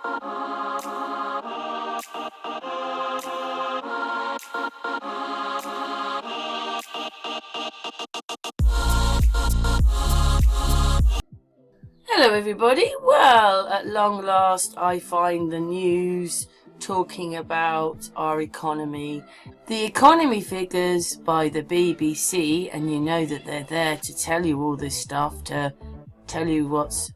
Hello everybody. Well, at long last I find the news talking about our economy. The economy figures by the BBC, and you know that they're there to tell you all this stuff, to tell you what's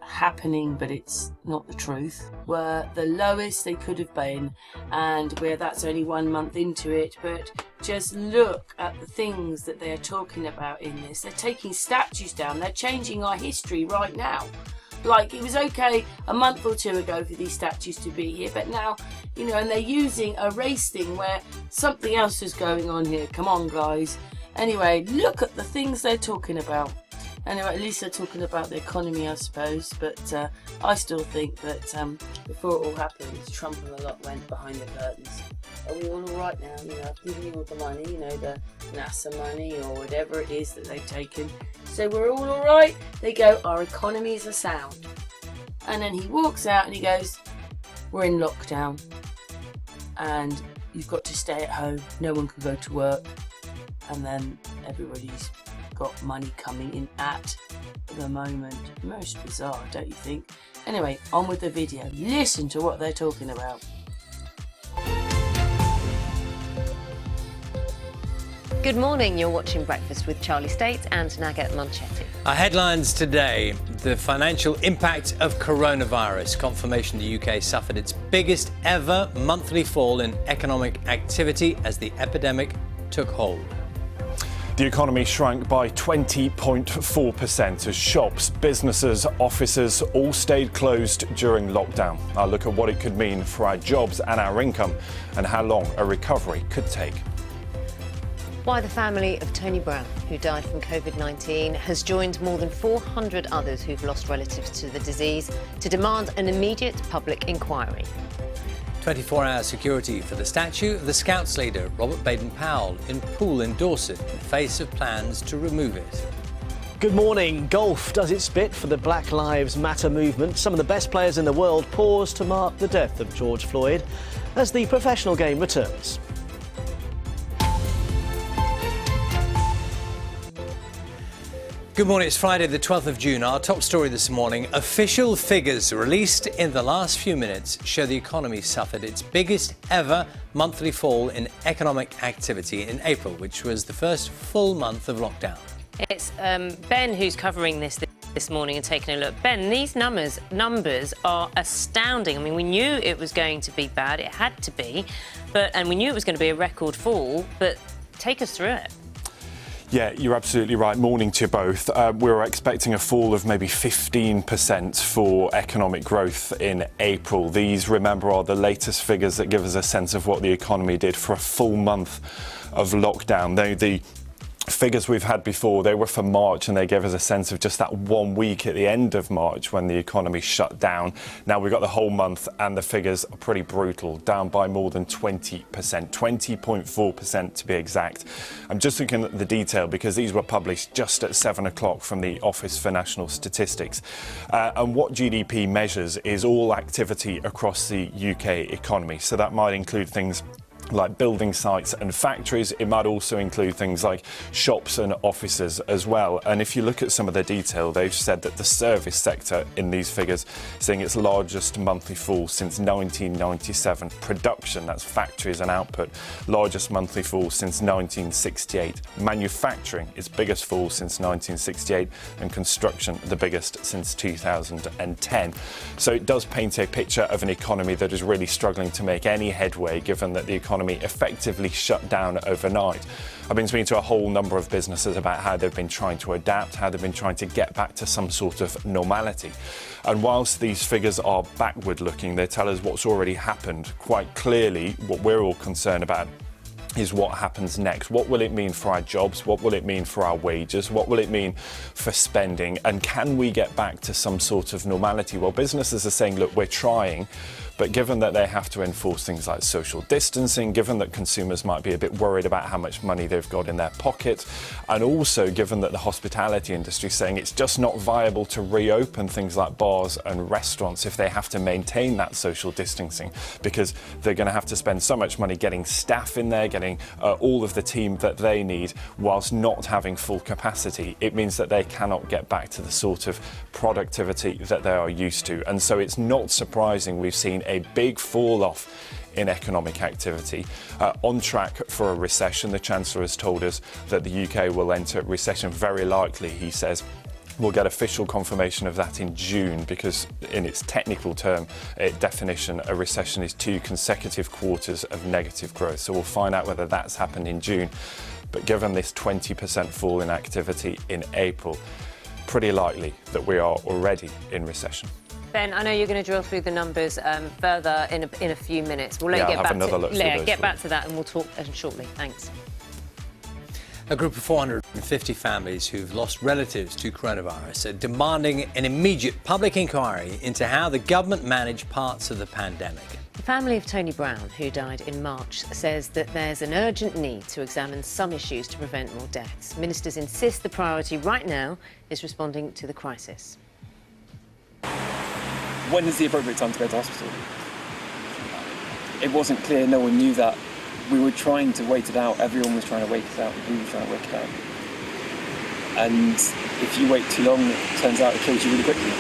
happening, but it's not the truth, were the lowest they could have been, and where that's only 1 month into it. But just look at the things that they're talking about in this. They're taking statues down, they're changing our history right now. Like, it was okay a month or two ago for these statues to be here, but now, you know, and they're using a race thing where something else is going on here. Come on, guys. Anyway, look at the things they're talking about. Anyway, at least they're talking about the economy, I suppose, but I still think that before it all happened, Trump and the lot went behind the curtains. Are we all alright now? You know, I've given you all the money, you know, the NASA money or whatever it is that they've taken. So we're all alright? They go, our economies are sound. And then he walks out and he goes, we're in lockdown and you've got to stay at home. No one can go to work. And then everybody's got money coming in at the moment. Most bizarre, don't you think? Anyway, on with the video. Listen to what they're talking about. Good morning, you're watching Breakfast with Charlie States and Nagat Manchetti. Our headlines today: the financial impact of coronavirus. Confirmation the UK suffered its biggest ever monthly fall in economic activity as the epidemic took hold. The economy shrank by 20.4% as shops, businesses, offices all stayed closed during lockdown. I'll look at what it could mean for our jobs and our income and how long a recovery could take. Why the family of Tony Brown, who died from COVID-19, has joined more than 400 others who've lost relatives to the disease to demand an immediate public inquiry. 24-hour security for the statue of the Scouts leader, Robert Baden-Powell, in Poole in Dorset, in the face of plans to remove it. Good morning. Golf does its bit for the Black Lives Matter movement. Some of the best players in the world pause to mark the death of George Floyd as the professional game returns. Good morning, it's Friday the 12th of June. Our top story this morning: official figures released in the last few minutes show the economy suffered its biggest ever monthly fall in economic activity in April, which was the first full month of lockdown. It's Ben who's covering this morning and taking a look. Ben, these numbers are astounding. I mean, we knew it was going to be bad, it had to be, and we knew it was going to be a record fall, but take us through it. Yeah, you're absolutely right. Morning to you both. We were expecting a fall of maybe 15% for economic growth in April. These, remember, are the latest figures that give us a sense of what the economy did for a full month of lockdown. The figures we've had before, they were for March, and they gave us a sense of just that 1 week at the end of March when the economy shut down. Now we've got the whole month, and the figures are pretty brutal, down by more than 20%, 20.4% to be exact. I'm just looking at the detail because these were published just at 7 o'clock from the Office for National Statistics. And what GDP measures is all activity across the UK economy. So that might include things like building sites and factories. It might also include things like shops and offices as well. And if you look at some of the detail, they've said that the service sector in these figures is seeing its largest monthly fall since 1997. Production, that's factories and output, largest monthly fall since 1968. Manufacturing, its biggest fall since 1968, and construction, the biggest since 2010. So it does paint a picture of an economy that is really struggling to make any headway, given that the economy effectively shut down overnight. I've been speaking to a whole number of businesses about how they've been trying to adapt, how they've been trying to get back to some sort of normality. And whilst these figures are backward looking, they tell us what's already happened. Quite clearly, what we're all concerned about is what happens next. What will it mean for our jobs? What will it mean for our wages? What will it mean for spending? And can we get back to some sort of normality? Well, businesses are saying, look, we're trying, But given that they have to enforce things like social distancing, given that consumers might be a bit worried about how much money they've got in their pocket, and also given that the hospitality industry is saying it's just not viable to reopen things like bars and restaurants if they have to maintain that social distancing, because they're going to have to spend so much money getting staff in there, getting all of the team that they need, whilst not having full capacity. It means that they cannot get back to the sort of productivity that they are used to. And so it's not surprising we've seen a big fall off in economic activity. On track for a recession. The Chancellor has told us that the UK will enter recession very likely, he says. We'll get official confirmation of that in June, because in its technical definition, a recession is 2 consecutive quarters of negative growth. So we'll find out whether that's happened in June. But given this 20% fall in activity in April, pretty likely that we are already in recession. Ben, I know you're going to drill through the numbers further in a few minutes. We'll let you get back to that, and we'll talk shortly. Thanks. A group of 450 families who've lost relatives to coronavirus are demanding an immediate public inquiry into how the government managed parts of the pandemic. The family of Tony Brown, who died in March, says that there's an urgent need to examine some issues to prevent more deaths. Ministers insist the priority right now is responding to the crisis. When is the appropriate time to go to hospital? It wasn't clear, no one knew that. We were trying to wait it out, everyone was trying to wait it out, we were trying to wait it out. And if you wait too long, it turns out it kills you really quickly.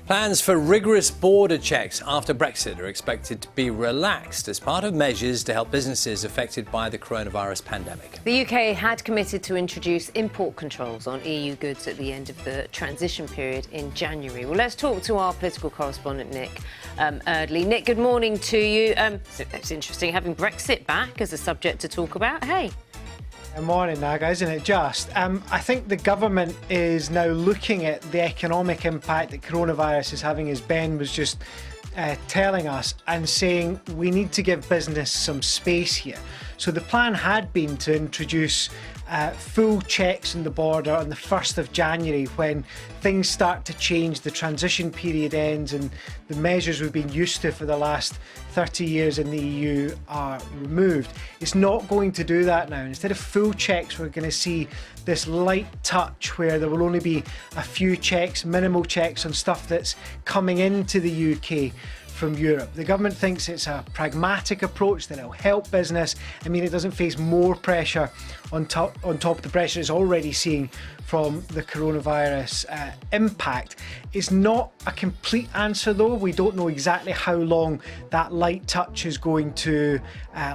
Plans for rigorous border checks after Brexit are expected to be relaxed as part of measures to help businesses affected by the coronavirus pandemic. The UK had committed to introduce import controls on EU goods at the end of the transition period in January. Well, let's talk to our political correspondent, Nick Eardley. Nick, good morning to you. It's interesting having Brexit back as a subject to talk about. Hey. Good morning, Naga, isn't it just? I think the government is now looking at the economic impact that coronavirus is having, as Ben was just telling us, and saying we need to give business some space here. So the plan had been to introduce full checks on the border on the 1st of January when things start to change, the transition period ends, and the measures we've been used to for the last 30 years in the EU are removed. It's not going to do that now. Instead of full checks, we're going to see this light touch where there will only be a few checks, minimal checks on stuff that's coming into the UK from Europe. The government thinks it's a pragmatic approach that will help business. I mean, it doesn't face more pressure on top of the pressure it's already seeing from the coronavirus impact. It's not a complete answer though. We don't know exactly how long that light touch is going to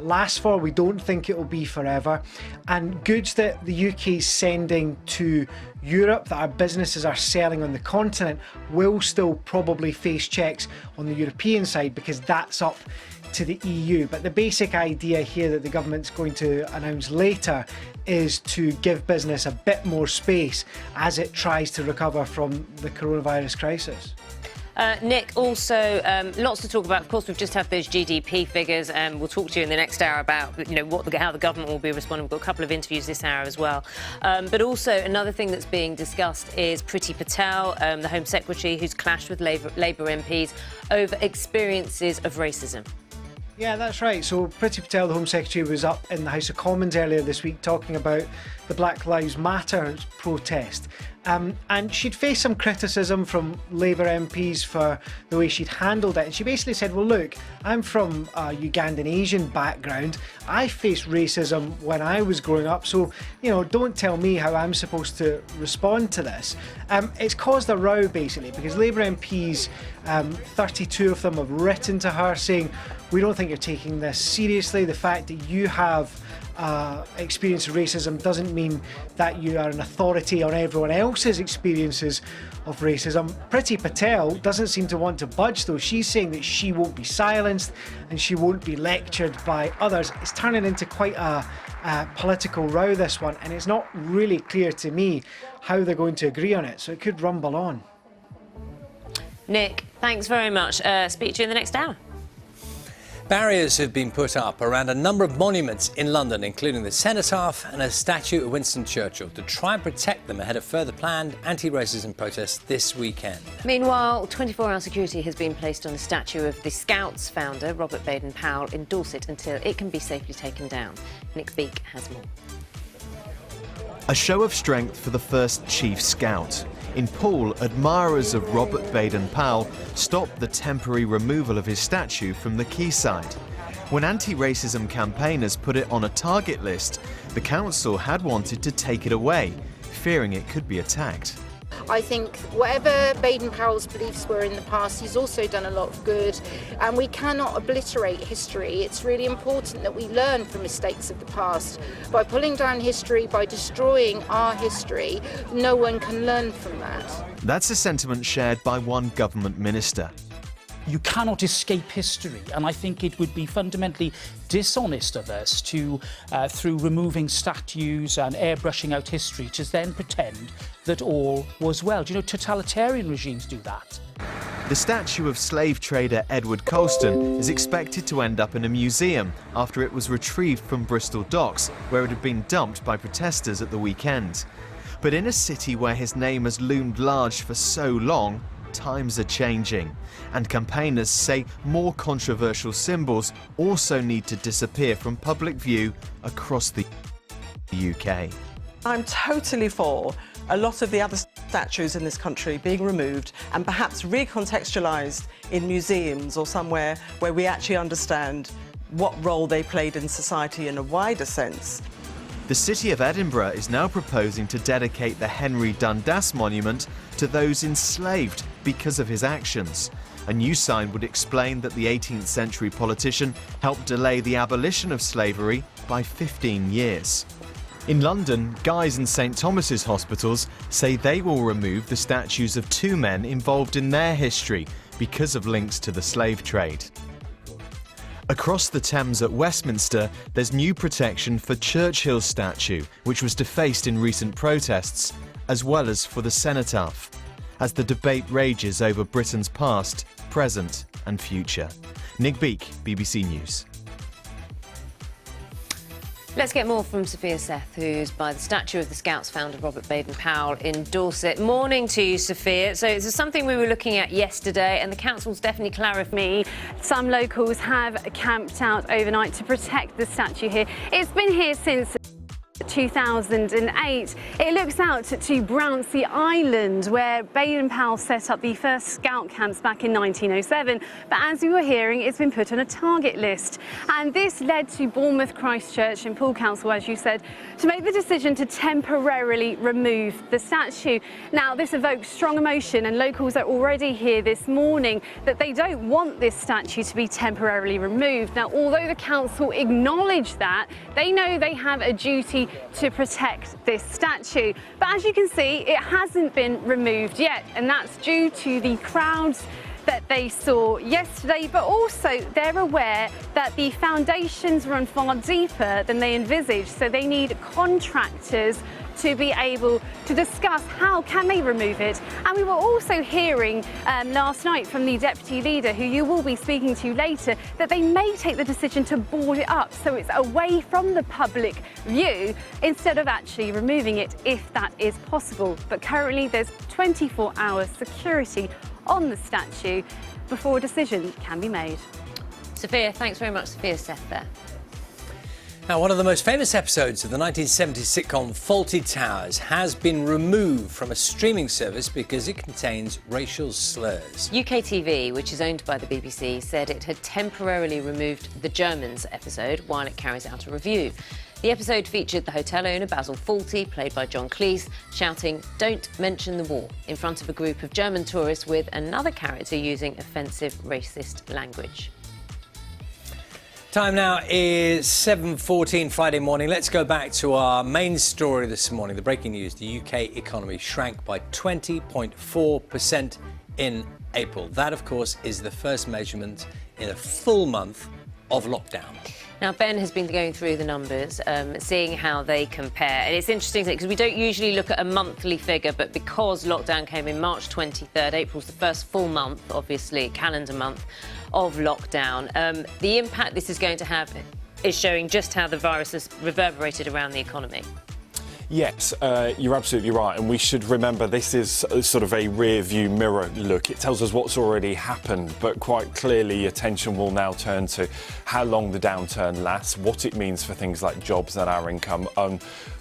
last for. We don't think it will be forever. And goods that the UK is sending to Europe that our businesses are selling on the continent will still probably face checks on the European side because that's up to the EU. But the basic idea here that the government's going to announce later is to give business a bit more space as it tries to recover from the coronavirus crisis. Nick, also lots to talk about. Of course, we've just had those GDP figures, and we'll talk to you in the next hour about how the government will be responding. We've got a couple of interviews this hour as well. But also another thing that's being discussed is Priti Patel, the Home Secretary, who's clashed with Labour MPs over experiences of racism. Yeah, that's right. So Priti Patel, the Home Secretary, was up in the House of Commons earlier this week talking about the Black Lives Matter protest. And she'd faced some criticism from Labour MPs for the way she'd handled it. And she basically said, well, look, I'm from a Ugandan Asian background. I faced racism when I was growing up. So, don't tell me how I'm supposed to respond to this. It's caused a row, basically, because Labour MPs, 32 of them have written to her saying, we don't think you're taking this seriously. The fact that you have experience of racism doesn't mean that you are an authority on everyone else's experiences of racism. Priti Patel doesn't seem to want to budge though. She's saying that she won't be silenced and she won't be lectured by others. It's turning into quite a political row, this one, and it's not really clear to me how they're going to agree on it, so it could rumble on. Nick, thanks very much. Speak to you in the next hour. Barriers have been put up around a number of monuments in London, including the Cenotaph and a statue of Winston Churchill, to try and protect them ahead of further planned anti-racism protests this weekend. Meanwhile, 24-hour security has been placed on a statue of the Scouts founder, Robert Baden-Powell, in Dorset until it can be safely taken down. Nick Beake has more. A show of strength for the first Chief Scout. In Poole, admirers of Robert Baden-Powell stopped the temporary removal of his statue from the quayside. When anti-racism campaigners put it on a target list, the council had wanted to take it away, fearing it could be attacked. I think whatever Baden-Powell's beliefs were in the past, he's also done a lot of good, and we cannot obliterate history. It's really important that we learn from mistakes of the past. By pulling down history, by destroying our history, no one can learn from that. That's a sentiment shared by one government minister. You cannot escape history, and I think it would be fundamentally dishonest of us to, through removing statues and airbrushing out history, to then pretend that all was well. Do you know, totalitarian regimes do that. The statue of slave trader Edward Colston is expected to end up in a museum after it was retrieved from Bristol docks, where it had been dumped by protesters at the weekend. But in a city where his name has loomed large for so long, times are changing, and campaigners say more controversial symbols also need to disappear from public view across the UK. I'm totally for a lot of the other statues in this country being removed and perhaps recontextualised in museums or somewhere where we actually understand what role they played in society in a wider sense. The City of Edinburgh is now proposing to dedicate the Henry Dundas Monument to those enslaved because of his actions. A new sign would explain that the 18th century politician helped delay the abolition of slavery by 15 years. In London, Guy's and St Thomas's hospitals say they will remove the statues of two men involved in their history because of links to the slave trade. Across the Thames at Westminster, there's new protection for Churchill's statue, which was defaced in recent protests, as well as for the cenotaph, as the debate rages over Britain's past, present and future. Nick Beake, BBC News. Let's get more from Sophia Seth, who's by the statue of the Scouts founder Robert Baden-Powell in Dorset. Morning to you, Sophia. So it's something we were looking at yesterday, and the council's definitely clarified. Some locals have camped out overnight to protect the statue here. It's been here since 2008. It looks out to Brownsea Island, where Baden-Powell set up the first scout camps back in 1907. But as we were hearing, it's been put on a target list. And this led to Bournemouth, Christchurch and Poole Council, as you said, to make the decision to temporarily remove the statue. Now, this evokes strong emotion, and locals are already here this morning that they don't want this statue to be temporarily removed. Now, although the council acknowledge that, they know they have a duty to protect this statue. But as you can see, it hasn't been removed yet, and that's due to the crowds that they saw yesterday, but also they're aware that the foundations run far deeper than they envisaged, so they need contractors to be able to discuss how can they remove it. And we were also hearing last night from the deputy leader, who you will be speaking to later, that they may take the decision to board it up so it's away from the public view instead of actually removing it, if that is possible. But currently there's 24-hour security on the statue before a decision can be made. Sophia, thanks very much, Sophia Seth there. Now, one of the most famous episodes of the 1970s sitcom Fawlty Towers has been removed from a streaming service because it contains racial slurs. UK TV, which is owned by the BBC, said it had temporarily removed the Germans episode while it carries out a review. The episode featured the hotel owner Basil Fawlty, played by John Cleese, shouting "Don't mention the war" in front of a group of German tourists, with another character using offensive racist language. Time now is 7:14 Friday morning. Let's go back to our main story this morning. The breaking news: the UK economy shrank by 20.4% in April. That, of course, is the first measurement in a full month of lockdown. Now, Ben has been going through the numbers, seeing how they compare. And it's interesting because we don't usually look at a monthly figure, but because lockdown came in March 23rd, April's the first full month, obviously, calendar month of lockdown. The impact this is going to have is showing just how the virus has reverberated around the economy. Yes, you're absolutely right. And we should remember this is sort of a rear view mirror look. It tells us what's already happened, but quite clearly attention will now turn to how long the downturn lasts, what it means for things like jobs and our income,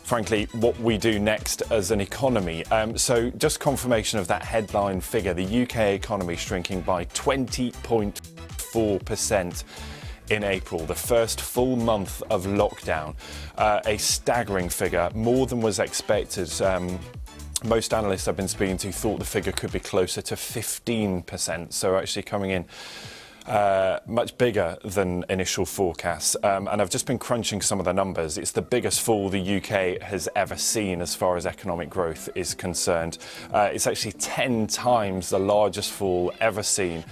frankly, what we do next as an economy. So just confirmation of that headline figure, the UK economy shrinking by 20.4%. in April, the first full month of lockdown. A staggering figure, more than was expected. Most analysts I've been speaking to thought the figure could be closer to 15%, so actually coming in much bigger than initial forecasts. And I've just been crunching some of the numbers. It's the biggest fall the UK has ever seen as far as economic growth is concerned. It's actually 10 times the largest fall ever seen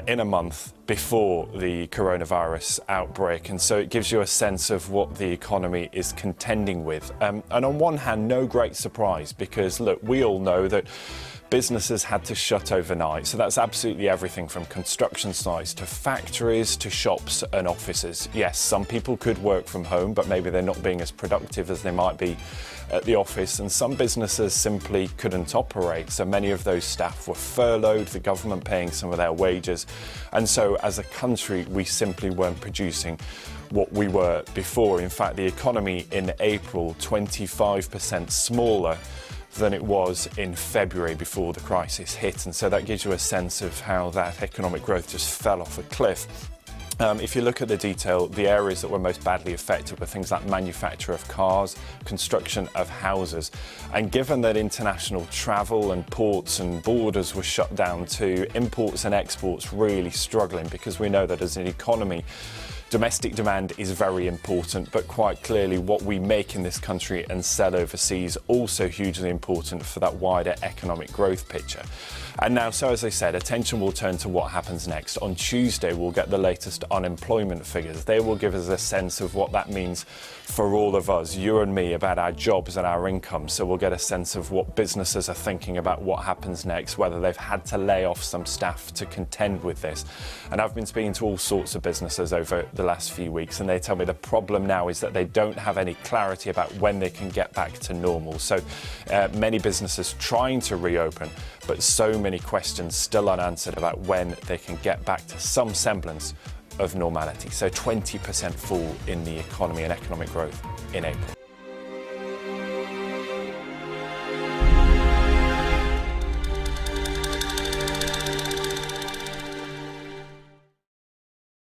in a month before the coronavirus outbreak, and so it gives you a sense of what the economy is contending with. And on one hand, no great surprise, because look, we all know that businesses had to shut overnight, so that's absolutely everything from construction sites to factories to shops and offices. Yes, some people could work from home, but maybe they're not being as productive as they might be at the office, and some businesses simply couldn't operate, so many of those staff were furloughed, the government paying some of their wages, and so as a country we simply weren't producing what we were before. In fact, the economy in April 25% smaller than it was in February before the crisis hit, and so that gives you a sense of how that economic growth just fell off a cliff. If you look at the detail, the areas that were most badly affected were things like manufacture of cars, construction of houses. And given that international travel and ports and borders were shut down too, imports and exports really struggling, because we know that as an economy, domestic demand is very important, but quite clearly what we make in this country and sell overseas also hugely important for that wider economic growth picture. And now, so as I said, attention will turn to what happens next. On Tuesday, we'll get the latest unemployment figures. They will give us a sense of what that means for all of us, you and me, about our jobs and our income. So we'll get a sense of what businesses are thinking about what happens next, whether they've had to lay off some staff to contend with this. And I've been speaking to all sorts of businesses over the last few weeks, and they tell me the problem now is that they don't have any clarity about when they can get back to normal. So many businesses trying to reopen, but so many questions still unanswered about when they can get back to some semblance of normality. So 20% fall in the economy and economic growth in April.